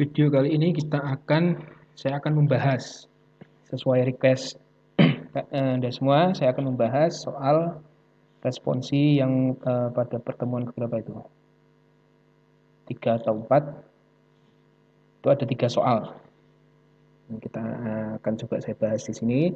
Video kali ini saya akan membahas sesuai request Anda semua. Saya akan membahas soal responsi yang pada pertemuan keberapa itu, 3 atau 4. Itu ada 3 soal. Kita akan coba saya bahas di sini.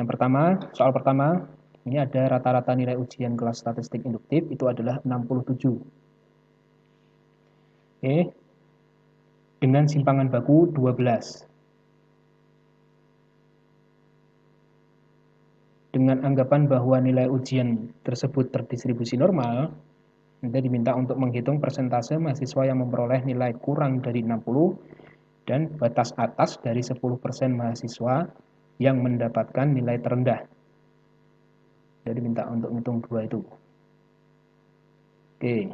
Yang pertama, soal pertama, ini ada rata-rata nilai ujian kelas statistik induktif itu adalah 67. Oke. Dengan simpangan baku 12. Dengan anggapan bahwa nilai ujian tersebut terdistribusi normal, Anda diminta untuk menghitung persentase mahasiswa yang memperoleh nilai kurang dari 60 dan batas atas dari 10% mahasiswa yang mendapatkan nilai terendah. Anda diminta untuk menghitung dua itu. Oke.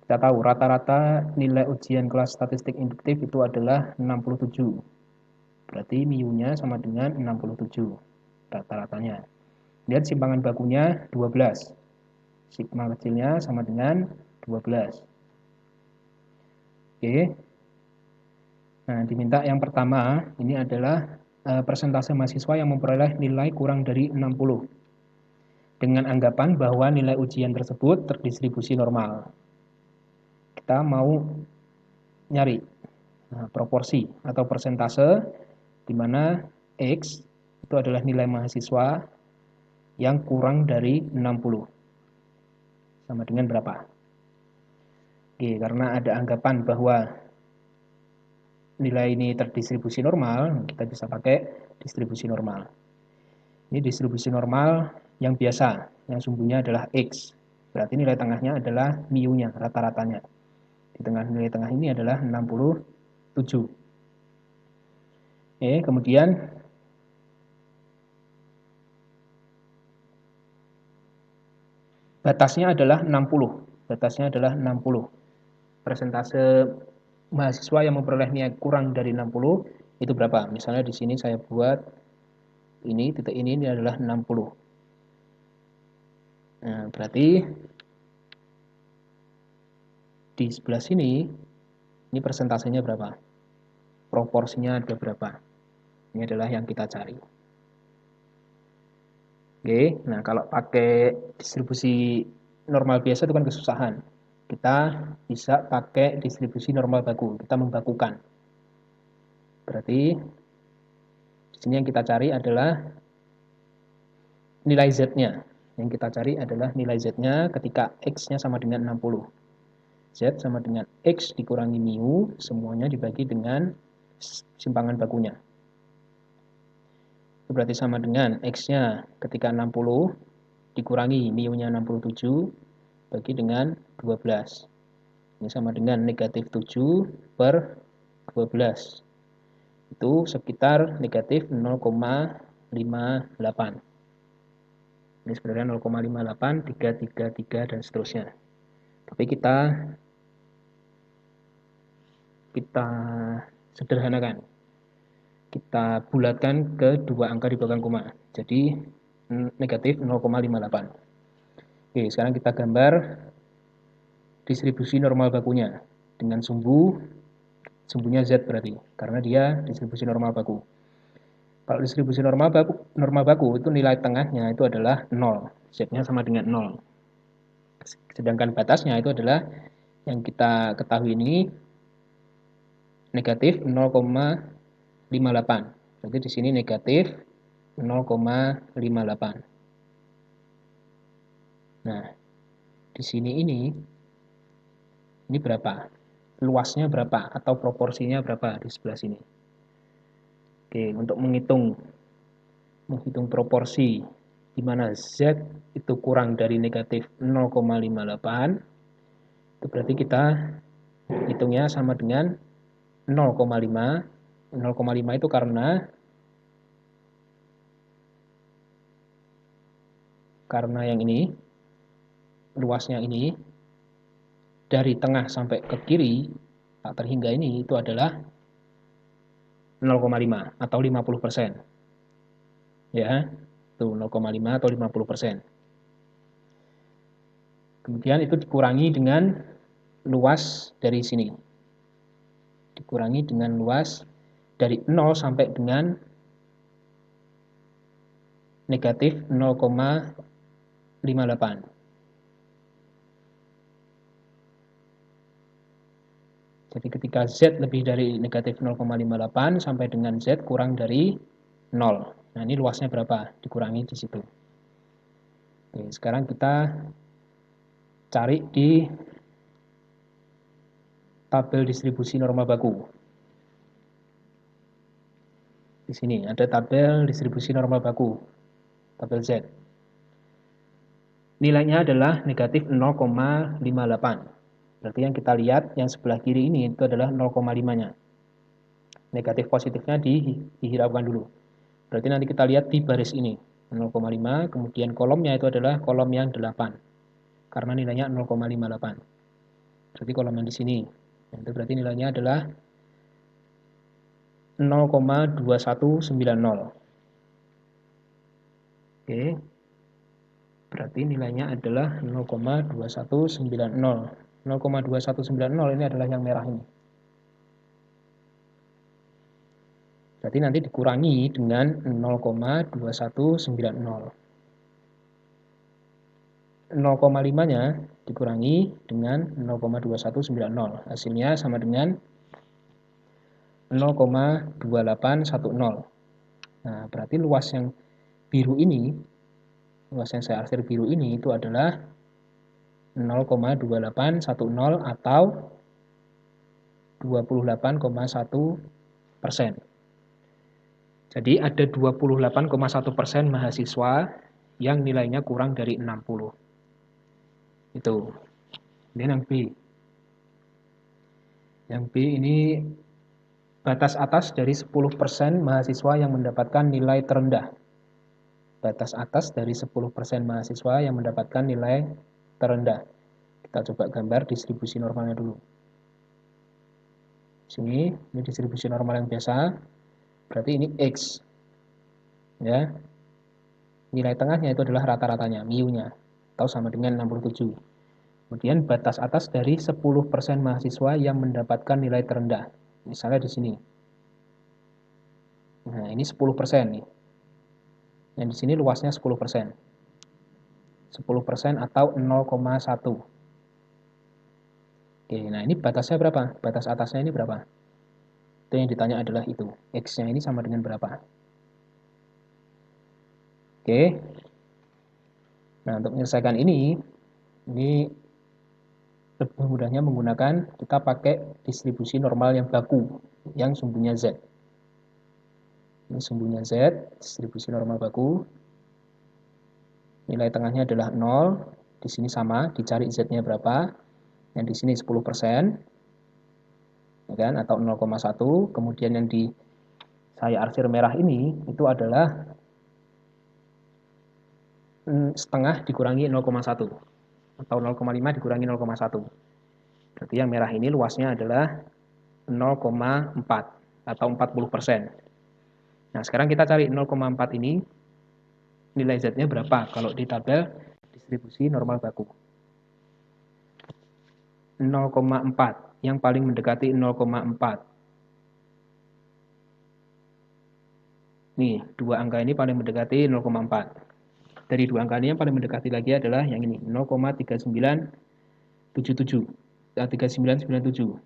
Kita tahu rata-rata nilai ujian kelas statistik induktif itu adalah 67. Berarti mu-nya sama dengan 67 rata-ratanya. Lihat simpangan bakunya 12. Sigma kecilnya sama dengan 12. Oke. Nah, diminta yang pertama ini adalah persentase mahasiswa yang memperoleh nilai kurang dari 60. Dengan anggapan bahwa nilai ujian tersebut terdistribusi normal. Kita mau nyari proporsi atau persentase di mana X itu adalah nilai mahasiswa yang kurang dari 60. Sama dengan berapa? Oke, karena ada anggapan bahwa nilai ini terdistribusi normal, kita bisa pakai distribusi normal. Ini distribusi normal yang biasa, yang sumbunya adalah X. Berarti nilai tengahnya adalah mu-nya, rata-ratanya. Di tengah nilai tengah ini adalah 67. Kemudian batasnya adalah 60. Batasnya adalah 60. Persentase mahasiswa yang memperoleh nilai kurang dari 60 itu berapa? Misalnya di sini saya buat ini, titik ini adalah 60. Nah, berarti di sebelah sini, ini persentasenya berapa? Proporsinya ada berapa? Ini adalah yang kita cari. Oke, nah kalau pakai distribusi normal biasa itu kan kesusahan. Kita bisa pakai distribusi normal baku, kita membakukan. Berarti di sini yang kita cari adalah nilai Z-nya. Yang kita cari adalah nilai Z-nya ketika X-nya sama dengan 60. Z sama dengan X dikurangi mu, semuanya dibagi dengan simpangan bakunya. Itu berarti sama dengan X-nya ketika 60 dikurangi mu-nya 67 bagi dengan 12. Ini sama dengan negatif 7 per 12. Itu sekitar negatif 0,58. Ini sebenarnya 0,58, 333 dan seterusnya. Tapi kita sederhanakan. Kita bulatkan ke dua angka di belakang koma. Jadi negatif 0,58. Oke, sekarang kita gambar distribusi normal bakunya dengan sumbunya Z berarti, karena dia distribusi normal baku. Kalau distribusi normal baku itu nilai tengahnya itu adalah 0. Z-nya sama dengan 0. Sedangkan batasnya itu adalah yang kita ketahui ini negatif 0,58. Berarti di sini negatif 0,58. Nah, di sini ini berapa? Luasnya berapa atau proporsinya berapa di sebelah sini? Oke, untuk menghitung proporsi di mana Z itu kurang dari negatif 0,58, itu berarti kita hitungnya sama dengan 0,5. 0,5 itu karena yang ini, luasnya ini, dari tengah sampai ke kiri, tak terhingga ini, itu adalah 0,5 atau 50%. Ya, itu 0,5 atau 50%. Kemudian itu dikurangi dengan luas dari sini. dikurangi dengan luas dari 0 sampai dengan negatif 0,58. Jadi ketika Z lebih dari negatif 0,58 sampai dengan Z kurang dari 0. Nah, ini luasnya berapa? Dikurangi di situ. Oke, sekarang kita cari di tabel distribusi norma baku. Di sini ada tabel distribusi norma baku, tabel Z. Nilainya adalah negatif 0,58. Berarti yang kita lihat yang sebelah kiri ini itu adalah 0,5-nya. Negatif positifnya dihiraukan dulu. Berarti nanti kita lihat di baris ini 0,5, kemudian kolomnya itu adalah kolom yang 8. Karena nilainya 0,58. Berarti kolom yang di sini. Itu berarti nilainya adalah 0,2190. Oke. Berarti nilainya adalah 0,2190. 0,2190 ini adalah yang merah ini. Berarti nanti dikurangi dengan 0,2190. 0,5-nya dikurangi dengan 0,2190. Hasilnya sama dengan 0,2810. Nah, berarti luas yang biru ini, luas yang saya arsir biru ini itu adalah 0,2810 atau 28,1%. Jadi ada 28,1% mahasiswa yang nilainya kurang dari 60. Itu. Kemudian yang B. Yang B ini batas atas dari 10% mahasiswa yang mendapatkan nilai terendah. Batas atas dari 10% mahasiswa yang mendapatkan nilai terendah. Kita coba gambar distribusi normalnya dulu. Sini, ini distribusi normal yang biasa. Berarti ini X. Ya. Nilai tengahnya itu adalah rata-ratanya, mu-nya. Atau sama dengan 67. Kemudian batas atas dari 10% mahasiswa yang mendapatkan nilai terendah. Misalnya di sini. Nah, ini 10% nih. Yang di sini luasnya 10%. 10% atau 0,1. Oke, nah ini batasnya berapa? Batas atasnya ini berapa? Itu yang ditanya adalah itu. X-nya ini sama dengan berapa? Oke. Nah, untuk menyelesaikan ini lebih mudahnya menggunakan kita pakai distribusi normal yang baku, yang sumbunya Z. Ini sumbunya Z, distribusi normal baku. Nilai tengahnya adalah 0, di sini sama, dicari Z-nya berapa. Yang di sini 10%, ya kan, atau 0,1. Kemudian yang di saya arsir merah ini, itu adalah setengah dikurangi 0,1. Atau 0,5 dikurangi 0,1. Berarti yang merah ini luasnya adalah 0,4 atau 40%. Nah, sekarang kita cari 0,4 ini nilai Z-nya berapa kalau di tabel distribusi normal baku. 0,4 yang paling mendekati 0,4. Nih, dua angka ini paling mendekati 0,4. Dari dua angka ini yang paling mendekati lagi adalah yang ini, 0,3997. 3997.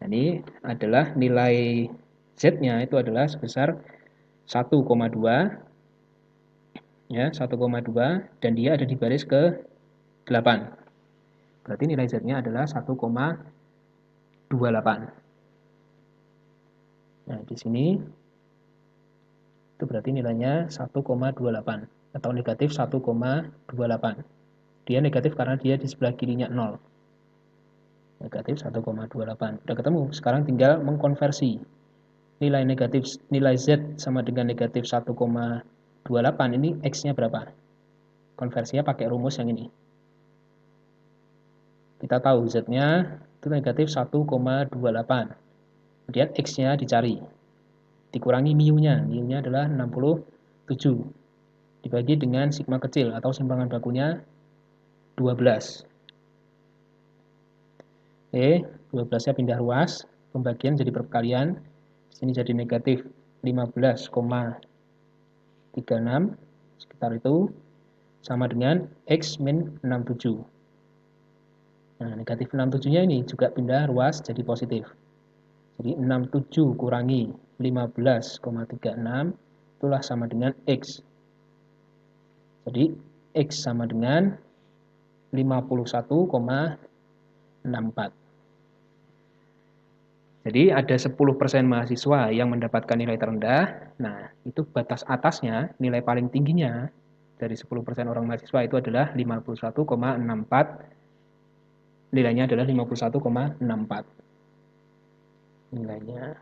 Nah, ini adalah nilai Z-nya itu adalah sebesar 1,2 ya, 1,2 dan dia ada di baris ke-8. Berarti nilai Z-nya adalah 1,28. Nah, di sini itu berarti nilainya 1,28 atau negatif 1,28. Dia negatif karena dia di sebelah kirinya 0. Negatif 1,28. Udah ketemu. Sekarang tinggal mengkonversi. Nilai negatif, nilai Z sama dengan negatif 1,28 ini X-nya berapa? Konversinya pakai rumus yang ini. Kita tahu Z-nya itu negatif 1,28. Kemudian X-nya dicari. Dikurangi mu-nya. Mu-nya adalah 67. Dibagi dengan sigma kecil atau simpangan bakunya 12. Oke, 12-nya pindah ruas. pembagian jadi perkalian. Di sini jadi negatif 15,36 sekitar itu sama dengan X min 67. Nah, negatif 67-nya ini juga pindah ruas jadi positif. Jadi 67 kurangi 15,36 itulah sama dengan X. Jadi X sama dengan 51,64. Jadi ada 10% mahasiswa yang mendapatkan nilai terendah. Nah, itu batas atasnya, nilai paling tingginya dari 10% orang mahasiswa itu adalah 51,64. Nilainya adalah 51,64. Nilainya